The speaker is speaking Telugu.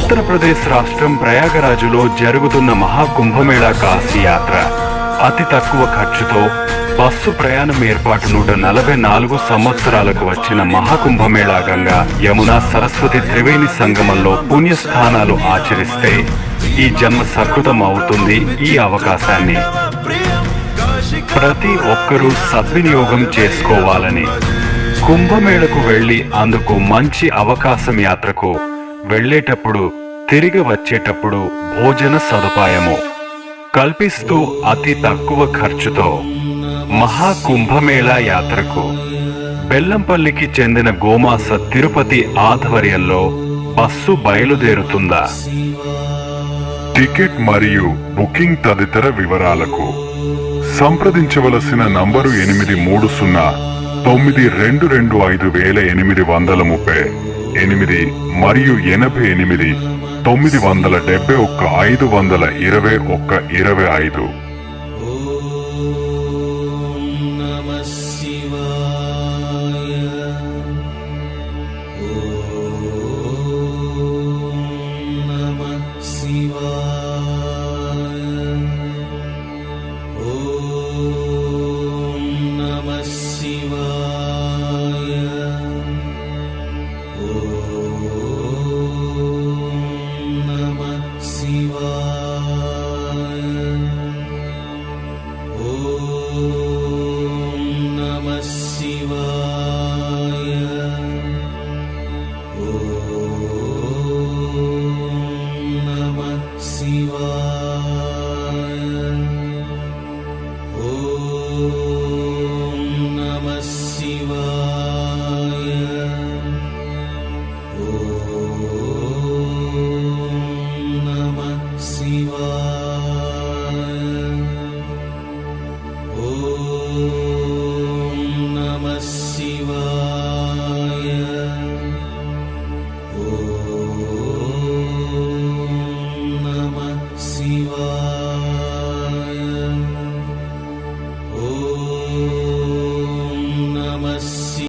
ఉత్తరప్రదేశ్ రాష్ట్రం ప్రయాగరాజులో జరుగుతున్న మహాకుంభమేళా కాశీ యాత్ర అతి తక్కువ ఖర్చుతో బస్సు ప్రయాణం ఏర్పాటు 144 సంవత్సరాలకు వచ్చిన మహాకుంభమేళా గంగా యమున సరస్వతి త్రివేణి సంగమంలో పుణ్యస్థానాలు ఆచరిస్తే ఈ జన్మ సకృతం అవుతుంది. ఈ అవకాశాన్ని ప్రతి ఒక్కరూ సద్వినియోగం చేసుకోవాలని, కుంభమేళకు వెళ్లి అందుకు మంచి అవకాశం, యాత్రకు వెళ్లేటప్పుడు తిరిగి వచ్చేటప్పుడు భోజన సదుపాయము కల్పిస్తూ అతి తక్కువ ఖర్చుతో మహాకుంభమేళా యాత్రకు బెల్లంపల్లికి చెందిన గోమాస తిరుపతి ఆధ్వర్యంలో బస్సు బయలుదేరుతుందా? టికెట్ మరియు బుకింగ్ తదితర వివరాలకు సంప్రదించవలసిన నంబరు 8309225830 మరియు 88 971 521 25